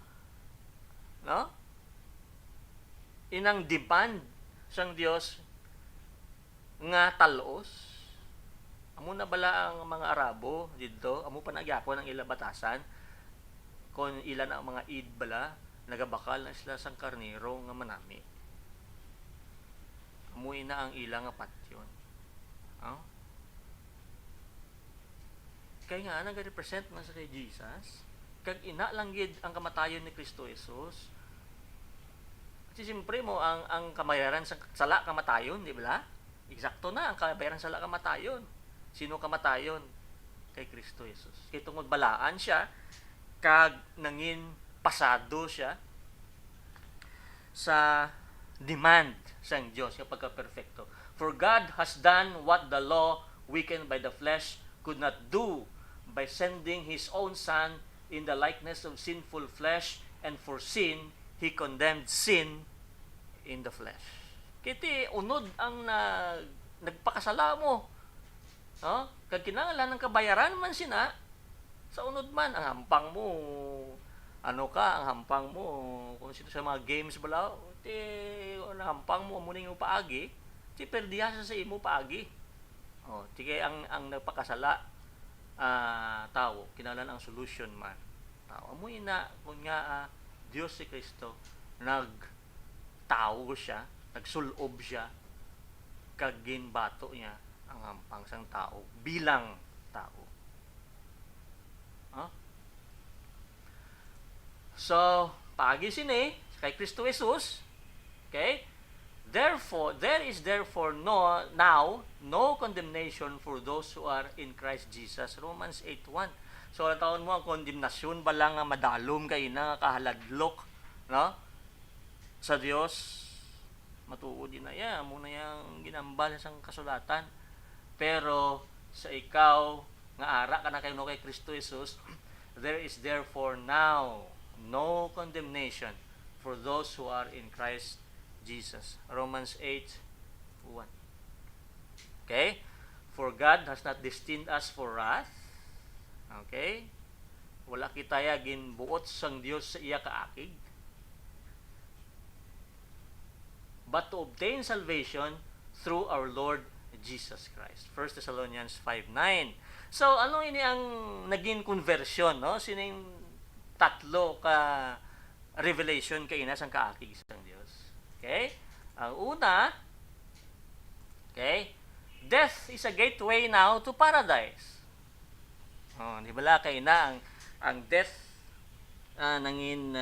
no? Inang demand sang Dios nga talos. Amo na bala ang mga Arabo didto, amo pa nagyapon ang ila batasan kon ilan ang mga id bala nagabakal na sila sang karnero nga manami. Amo ina ang ila nga patyon. Kaya nga nag-represent man sa kay Jesus, kag ina lang gid ang kamatayon ni Kristo Jesus. Kasi siyempre mo ang kamayaran sa sala kamatayon, di ba? Eksakto na ang kamayaran sa sala kamatayon. Sino kamatayon? Kay Kristo Jesus. Kay tungod balaan siya kag nangin pasado siya sa demand sang Dios nga pagka-perfecto. For God has done what the law weakened by the flesh could not do by sending His own Son in the likeness of sinful flesh, and for sin, He condemned sin in the flesh. Kiti, unod ang nagpakasala mo. Kag kinahanglan ng kabayaran man sina, sa unod man, ang hampang mo, ang hampang mo, kung sino sa mga games bala, ang hampang mo, amunin mo paagi, perdiya sa imo paagi. Tige ang nagpakasala, tao, kinahanglan ang solution man. Tao, amoy na, kung nga, Diyos si Kristo, nagtao siya, nagsulob siya, kag ginbato niya ang hampang sang tao bilang tao. So, paagi sini kay Kristo Jesus, okay? Therefore, there is now no condemnation for those who are in Christ Jesus. Romans 8:1. So, taon mo ang kondemnasyon ba lang nga madalom kay na kahaladlok, no? Sa Dios, matuod din na yan, muna yang ginambal sang kasulatan. Pero sa ikaw nga ara ka na kay Kristo Jesus, there is therefore now no condemnation for those who are in Christ Jesus. Romans 8:1. Okay? For God has not destined us for wrath. Okay? Wala kitaya ginbuot sang Dios sa iya kaakig. But to obtain salvation through our Lord Jesus Christ. 1 Thessalonians 5:9. So, ano ini ang naging conversion, no? Sino yung tatlo ka revelation kay ina sang kaakig sang Dios? Okay? Ang una, okay, death is a gateway now to paradise. Di ba kay na ang death nangin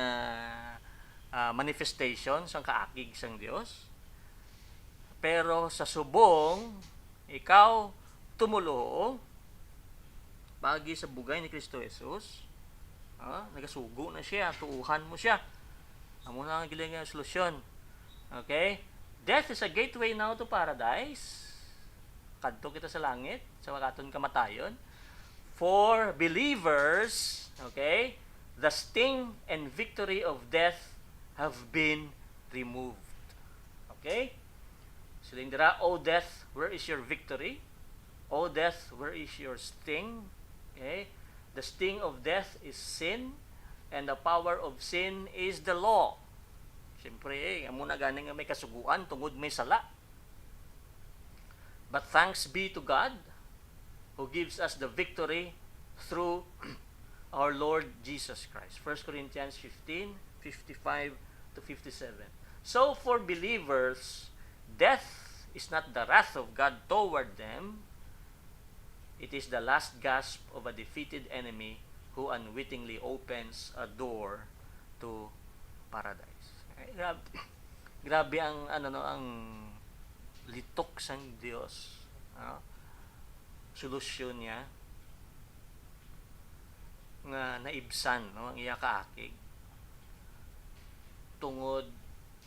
manifestation sang kaakig sang Dios. Pero sa subong, ikaw tumulo bagi sa bugay ni Kristo Jesus. Nagasugo na siya, tuuhan mo siya. Amo na ang giling nga solusyon. Okay? Death is a gateway now to paradise. Kadto kita sa langit, sa wakaton kamatayon. For believers, okay, the sting and victory of death have been removed. Okay? Siling dira, O death, where is your victory? O death, where is your sting? Okay? The sting of death is sin, and the power of sin is the law. Siyempre, amo na ganing nga may kasuguan tungod may sala. But thanks be to God who gives us the victory through our Lord Jesus Christ. 1 Corinthians 15:55 to 57. So for believers, death is not the wrath of God toward them. It is the last gasp of a defeated enemy who unwittingly opens a door to paradise. Grabe, grabe ang ang litok sang Dios. Solusyon niya nga naibsan ang iya kaakig tungod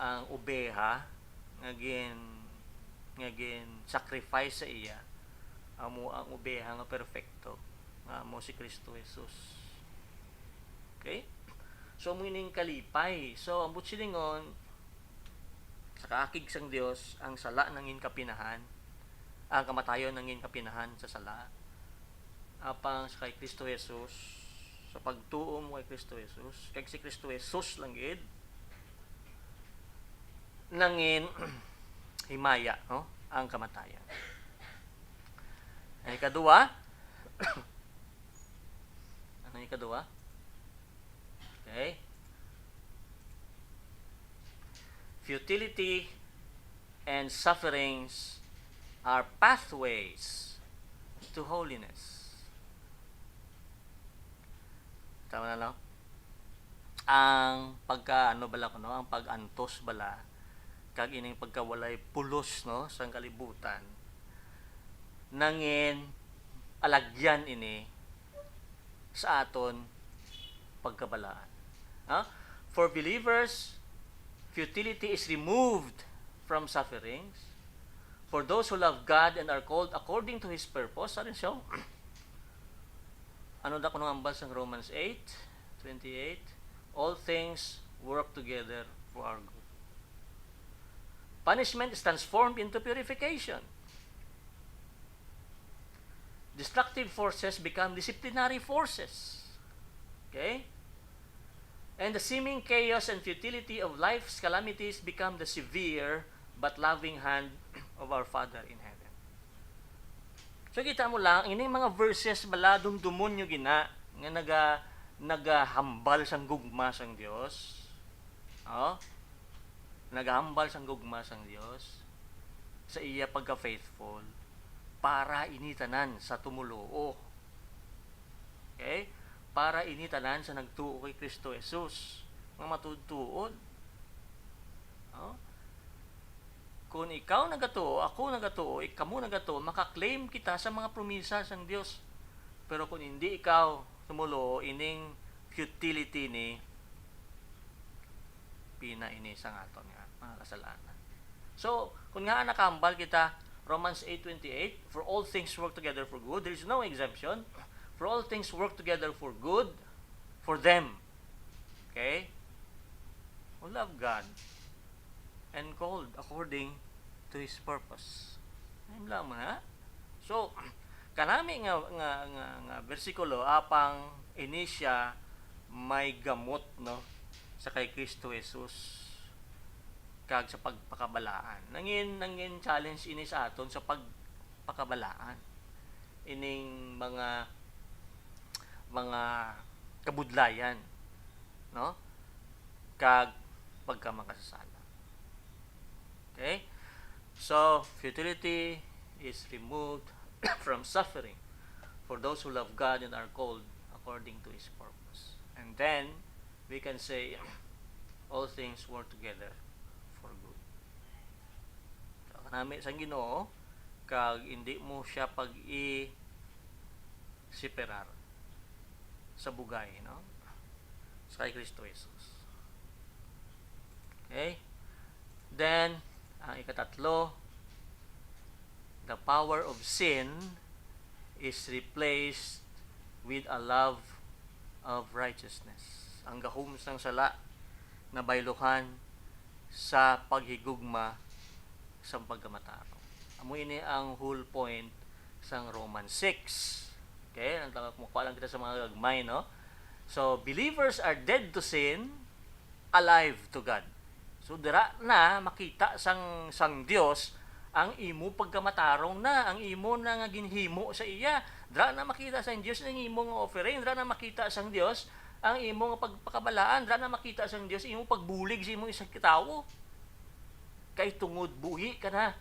ang obeha ngagin sacrifice sa iya amo ang obeha nga perfecto nga amo si Kristo Jesus. Okay? So muning kalipay. So ambot silingon sa kaakig sang Dios ang sala nangin kapinahan, ang kamatayon nangin kapinahan sa sala. Apang sa kay Kristo Jesus, sa pagtuo mo kay Kristo Jesus, kay si Kristo Jesus lang gid nangin himaya, no? Ang kamatayan. Ay kadua, ano yung kadua? Okay. Futility and sufferings are pathways to holiness. Tama na, no? Ang ang pag-antos bala kag ining pagkawalay pulos, no, sa kalibutan nangin alagyan ini sa aton pagkabalaan. For believers, futility is removed from sufferings. For those who love God and are called according to His purpose, ano siya? Ano da kuno ambal sa Romans 8:28? All things work together for our good. Punishment is transformed into purification. Destructive forces become disciplinary forces. Okay? And the seeming chaos and futility of life's calamities become the severe but loving hand of our Father in heaven. So kita mo lang, ining mga verses bala dumdumon nyo gina nga nagahambal sang gugma sang Dios. Nagahambal sang gugma sang Dios sa iya pagka-faithful para initanan sa tumuluo. Okay? Para initanan sa nagtuo kay Kristo Jesus nga matutuon. Kung ikaw nagatuo, ako nagatuo, ikamu nagatuo, makaklaim kita sa mga promisa sang Dios. Pero kung hindi ikaw tumulo ining futility ni pina ini sang aton nga mga kasalanan. So, kung nga nakambal kita Romans 8:28, for all things work together for good. There is no exemption. For all things work together for good for them. Okay? Who love God and called according to His purpose. Ayun lang na. So, kanami nga bersikulo apang inisya may gamot, no, sa kay Kristo Jesus kag sa pagpakabalaan. Nangin challenge ini sa aton sa pagpakabalaan. Ining mga kabudlayan, no? Kag pagkamakasasala. Okay? So, futility is removed from suffering for those who love God and are called according to His purpose. And then, we can say, all things work together for good. So, kanami sa Ginoo, kag hindi mo siya pag-i-siperar sa bugay, no? Sa kay Kristo Jesus. Okay? Then, ang ikatatlo, the power of sin is replaced with a love of righteousness. Ang gahom sang sala na bayluhan sa paghigugma sa pagkamataro. Amo ini ang whole point sang Romans 6. Okay, ang mukha lang kita sa mga gagmay, no? So, believers are dead to sin, alive to God. So, dira na makita sang Dios ang imo pagkamatarong na, ang imo na nga ginhimo sa iya. Dira na makita sang Dios ang imo nga offering, dira na makita sang Dios ang imo nga pagpakabalaan, dira na makita sang Dios imo pagbulig sa imo isang kitawo. Kay tungod buhi ka na.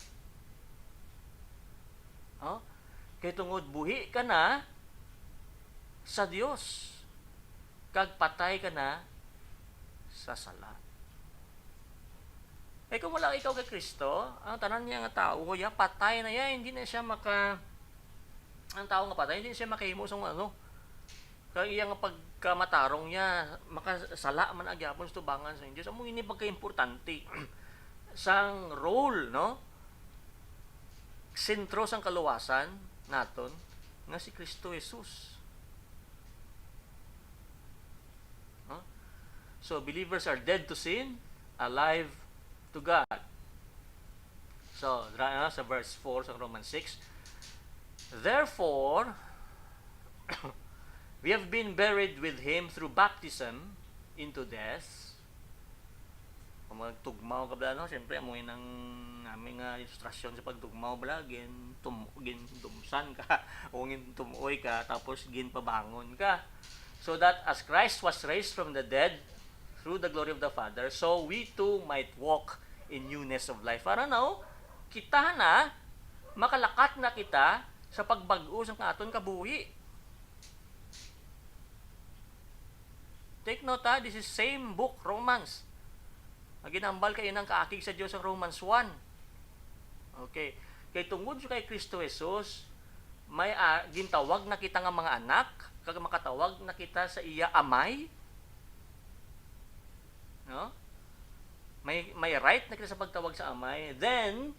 Oh? Kay tungod buhi ka na sa Dios. Kag patay ka na sa sala. Eh kung wala ikaw kay Kristo, ang tanan niya nga tao, ya patay na ya, hindi na siya ang tao nga patay, hindi na siya makahimo sa ano. Kag iya nga pagkamatarong niya, makasala man agyapon sa tubangan sa Dios. Amo ini pagka-importante sang role, no? Sentro sang kaluwasan naton nga si Kristo Jesus. Huh? So believers are dead to sin, alive to God. So, sa verse 4 sa Romans 6, therefore, we have been buried with Him through baptism into death. Kung magtugmaw ka ba, no? Siyempre, amoy ng aming instruction sa pagtugmaw ba, gintumsan ka, o tumuoy ka, tapos ginpabangon ka. So that as Christ was raised from the dead through the glory of the Father, so we too might walk in newness of life. Para now, kita na, makalakat na kita sa pagbag-o sa aton kabuhi. Take note ha, this is same book, Romans. Ginambal kayo ng kaakig sa Diyos ang Romans 1. Okay. Kay tungod sa kay Kristo Jesus, may gintawag na kita nga mga anak, kag makatawag na kita sa iya amay. No? May right na kita sa pagtawag sa amay. Then,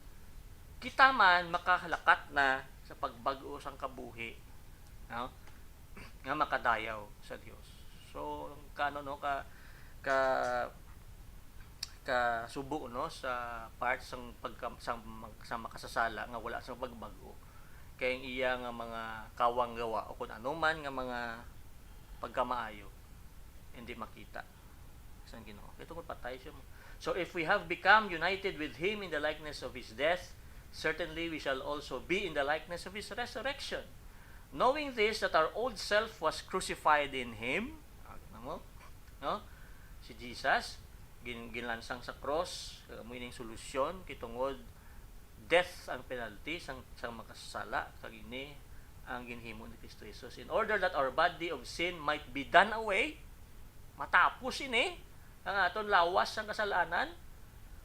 kita man makahalakat na sa pagbago sang kabuhi. No? Nga makadayaw sa Dios. So, subo no sa part sang sa makasasala nga wala sa pagbago kay iya nga mga kawang gawa o kun anuman nga mga pagkamaayo hindi makita sa Ginoo. Ito kung patay siya. So if we have become united with Him in the likeness of His death, certainly we shall also be in the likeness of His resurrection. Knowing this, that our old self was crucified in Him, no? Si Jesus, ginlansang sa cross, muining solusyon, kitungod, death ang penalty, sang makasala, kagini, ang ginhimo ni Kristo Jesus. In order that our body of sin might be done away, matapos ini, ang aton lawas sang kasalanan,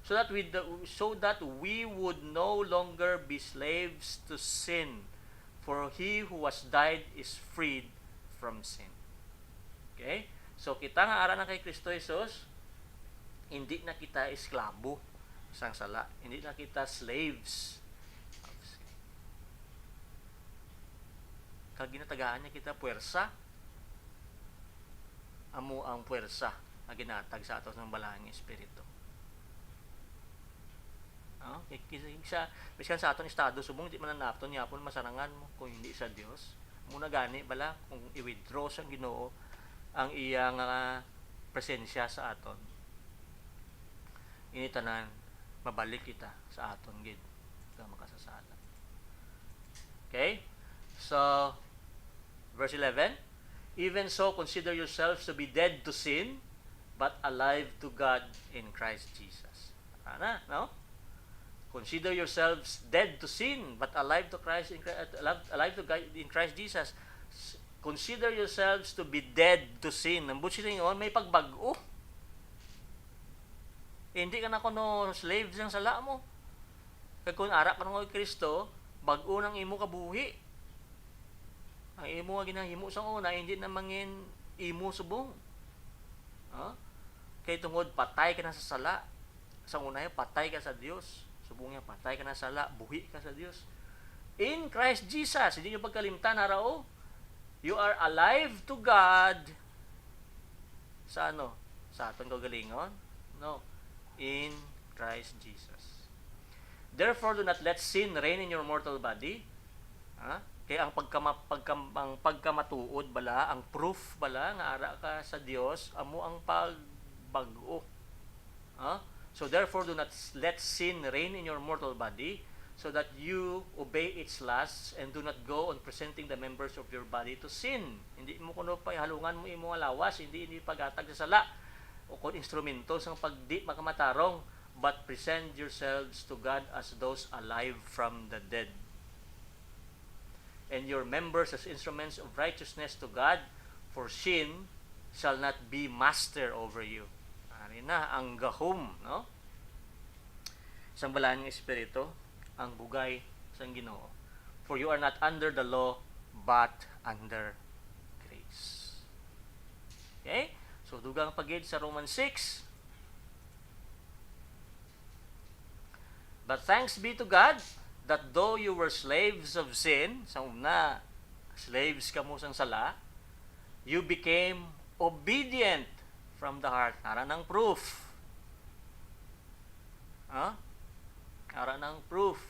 so that we would no longer be slaves to sin, for he who was died is freed from sin. Okay? So kita nga ara na kay Kristo Jesus, hindi na kita esklabo sang sala, hindi na kita slaves of sin. Kag ginatagaan niya kita puwersa, amo ang puwersa na ginatag sa atos ng balahang espiritu. Miskan sa aton estado subong di man naton yapon masarangan mo kung hindi sa Dios. Muna gani bala kung i-withdraw sa Ginoo ang iyang presensya sa aton. Ini tanan mabalik kita sa aton gid sa makasasala. Okay? So verse 11, even so consider yourselves to be dead to sin, but alive to God in Christ Jesus. Ana, no? Consider yourselves dead to sin, but alive to Christ alive to God in Christ Jesus. Consider yourselves to be dead to sin. Nambut sila yun, may pagbago. Hindi ka na kuno slave ng sala mo. Kaya kung arak ka ng Kristo, bago ng imo kabuhi. Ang imo nga ginahimo sa una, hindi na mangin imo subong. Kaya tungod, patay ka na sa sala. Sa una, patay ka sa Diyos. Subong niya, patay ka na sa sala, buhi ka sa Diyos. In Christ Jesus, hindi nyo pagkalimtan, harao. You are alive to God. Sa ano? Sa aton kagalingon? No. In Christ Jesus. Therefore, do not let sin reign in your mortal body. Kaya ang pagkamatuod bala, ang proof bala nga ara ka sa Dios, amo ang pagbag-o. So therefore, do not let sin reign in your mortal body, so that you obey its lusts and do not go on presenting the members of your body to sin. Hindi mo kuno pa halungan mo imong lawas, hindi pagatag sa sala o kon instrumento sang pagdi makamatarong, but present yourselves to God as those alive from the dead, and your members as instruments of righteousness to God, for sin shall not be master over you. Ari na ang gahom, no? Isang balaan ng Espiritu, ang bugay sang Ginoo. For you are not under the law, but under grace. Okay? So, dugang pagid sa Romans 6. But thanks be to God, that though you were slaves of sin, sa una, slaves ka mo sang sala, you became obedient from the heart. Ara ng proof. Ara ng proof.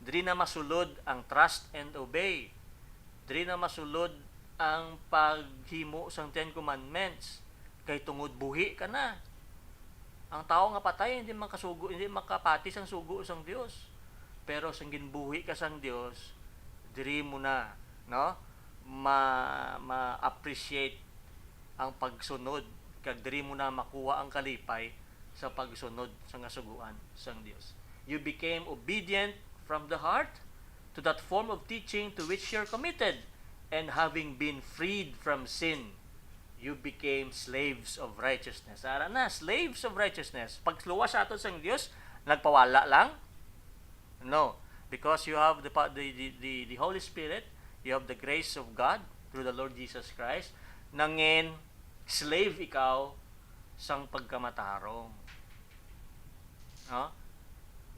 Diri na masulod ang trust and obey. Diri na masulod ang paghimo sang 10 Commandments. Kay tungod buhi ka na. Ang tao nga patay hindi makapati sang sugo sang Dios. Pero sang ginbuhi ka sang Dios, diri mo na, no? Ma-appreciate ang pagsunod, kag diri mo na makuha ang kalipay sa pagsunod sa ngasuguan sang Dios. You became obedient from the heart to that form of teaching to which you're committed, and having been freed from sin, you became slaves of righteousness. Ara na, slaves of righteousness. Pagluwas sa aton sang Dios, nagpawala lang? No, because you have the Holy Spirit, you have the grace of God through the Lord Jesus Christ, nangin slave ikaw sang pagkamatarong.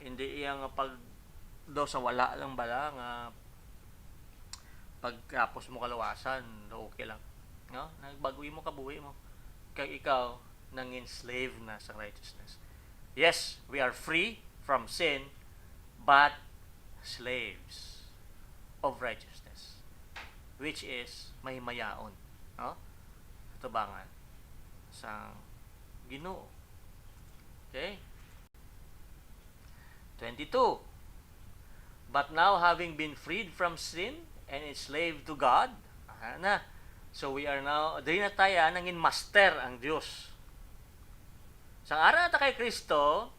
Hindi iyang sa wala lang bala nga pagkapos mo kalawasan, okay lang. Nagbaguhin mo kabuhi mo. Kay ikaw nangin slave na sa righteousness. Yes, we are free from sin, but slaves of righteousness, which is mahimayaon, tubangan sa Ginoo. Okay? 22. But now, having been freed from sin and enslaved to God, so we are now, dahil na tayo nangin master ang Diyos. Sang ara na kay Kristo,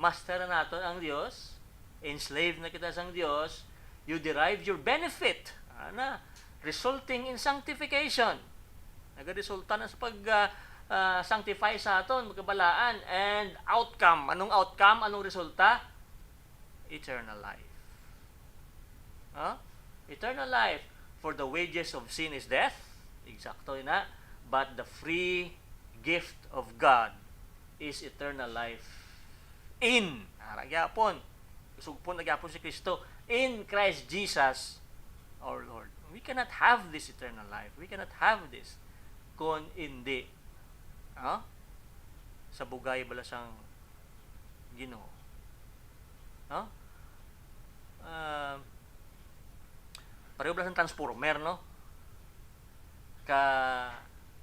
master na natin ang Diyos, enslaved na kita sang Diyos, you derive your benefit, resulting in sanctification. Nagaresulta na sa sanctify sa aton, magkabalaan, and outcome. Anong outcome? Anong resulta? Eternal life. Eternal life. For the wages of sin is death. Eksakto na. But the free gift of God is eternal life in. Gyapon. Sugpon na gyapon si Kristo. In Christ Jesus, our Lord. We cannot have this eternal life. We cannot have this kung hindi sa bugay bala sang Ginoo. Pareho bala sang transformer, no? Ka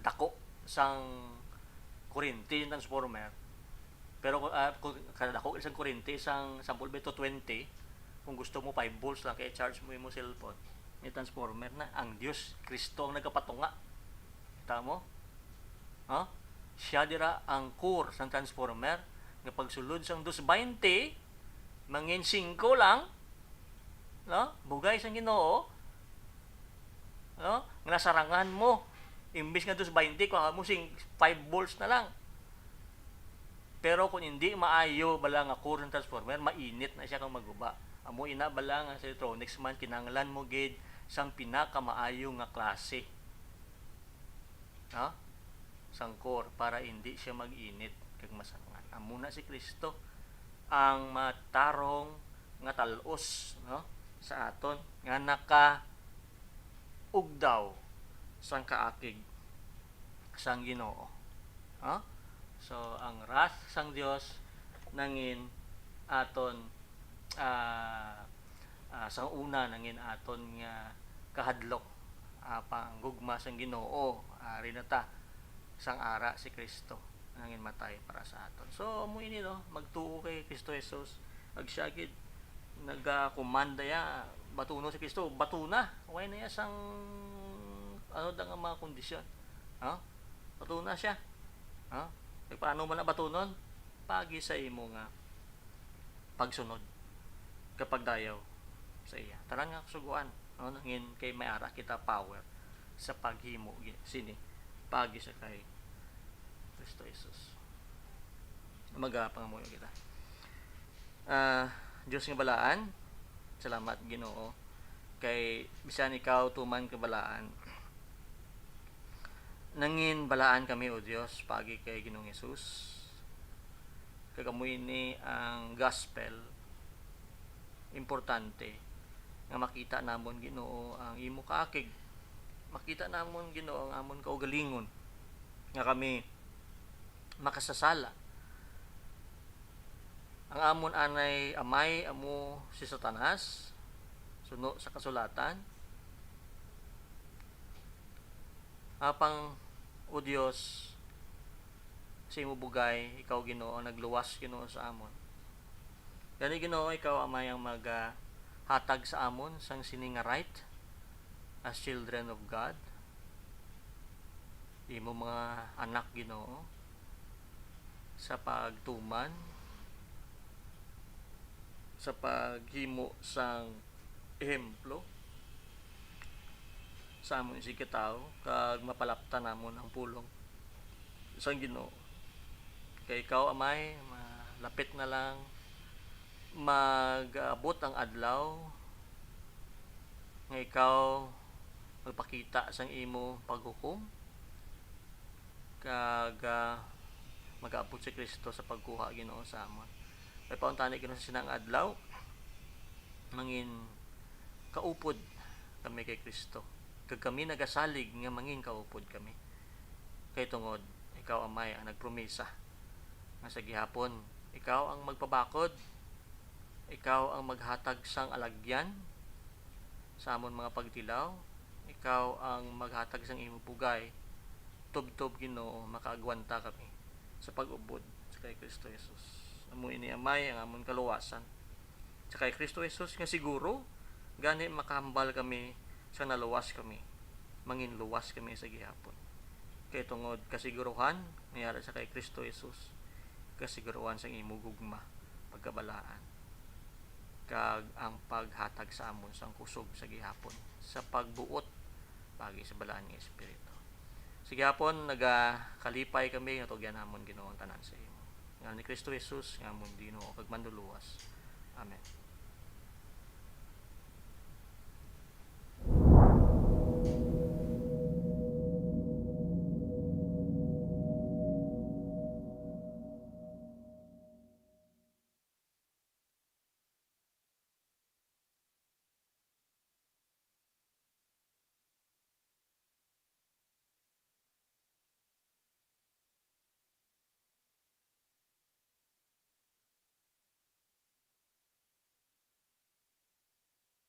dako sang kuryente yung transformer. Pero kadako isang kuryente sang 10 beto 20, kung gusto mo 5 volts lang kay charge mo yung cellphone. May transformer na ang Dios Kristo ang nagapatunga. Kita mo? Siya dira ang core sang transformer nga pagsulod sang 220 mangin 5 lang, no? Bugay sang Ginoo, no? Nga nasarangan mo imbis nga 220 kung mo 5 volts na lang. Pero kung hindi maayo bala nga core ng transformer, mainit na siya kang maguba. Amo ina bala nga sa electronics man kinahanglan mo gid sang pinakamaayo nga klase. Sang core para hindi siya mag-init kag masangan. Amo na si Kristo ang matarong nga talos, no, sa aton nga naka ugdaw sang kaakig sang Ginoo. So ang wrath sang Dios nangin aton ah, sa una nangin aton nga kahadlok pang gugma sang Ginoo rinata sang ara si Kristo nangin matay para sa aton. So mo ini no magtuo kay Kristo Jesus agsyagid nagakomanda ya batuno si Kristo batuna way na ya sang ano da nga mga kondisyon ha batuna siya ha e paano man na batunon pagi sa imo nga pagsunod kapag dayaw sa iya tanan nga suguan no nangin kay may ara kita power sa paghimo sini pagi sa kay Kristo Jesus magapangamuyo kita Diyos nga balaan salamat Ginoo kay bisan ikaw tuman kabalaan nangin balaan kami o Dios pagi kay Ginoong Hesus kagamoy ni ang gospel importante nga makita namon Ginoo ang imo kaakig makita namon Ginoo ang amon kaugalingon nga kami makasasala ang amon anay amay amo si Satanas suno sa kasulatan apang o Dios sa imo bugay ikaw Ginoo nagluwas Ginoo sa amon gani Ginoo ikaw amay ang hatag sa amon sang sini nga right as children of God imo mga anak Ginoo sa pagtuman sa paghimo sang ehemplo sa amon si kitaw kag mapalaptan namon ang pulong sang Ginoo kay ikaw amay malapit na lang mag-abot ang adlaw nga ikaw magpakita sang imo paghukom kag mag-abot si Kristo sa pagkuha Ginoo sa amon kay pauntani Ginoo sa sinang adlaw mangin kaupod kami kay Kristo kag kami nagasalig nga mangin kaupod kami kay tungod ikaw amay ang nagpromesa nga sa gihapon ikaw ang magpabakod ikaw ang maghatag sang alagyan sa amon mga pagtilaw ikaw ang maghatag sang imo bugay tubtob Ginoo makaagwanta kami sa pag-ubod sa kay Kristo Jesus amo ini amay ang amon kaluwasan sa kay Kristo Jesus nga siguro gani makahambal kami sa naluwas kami mangin luwas kami sa gihapon kay tungod kasiguruhan mayara sa kay Kristo Jesus kasiguruhan sang imo gugma pagkabalaan kag ang paghatag sa amon sang kusog sa gihapon sa pagbuot pagi sa balaan nga espiritu sige hapon nagakalipay kami nga tugyan namon Ginoo tanan sa imo nga ni Kristo Jesus nga amon Ginoo kag manluluwas amen.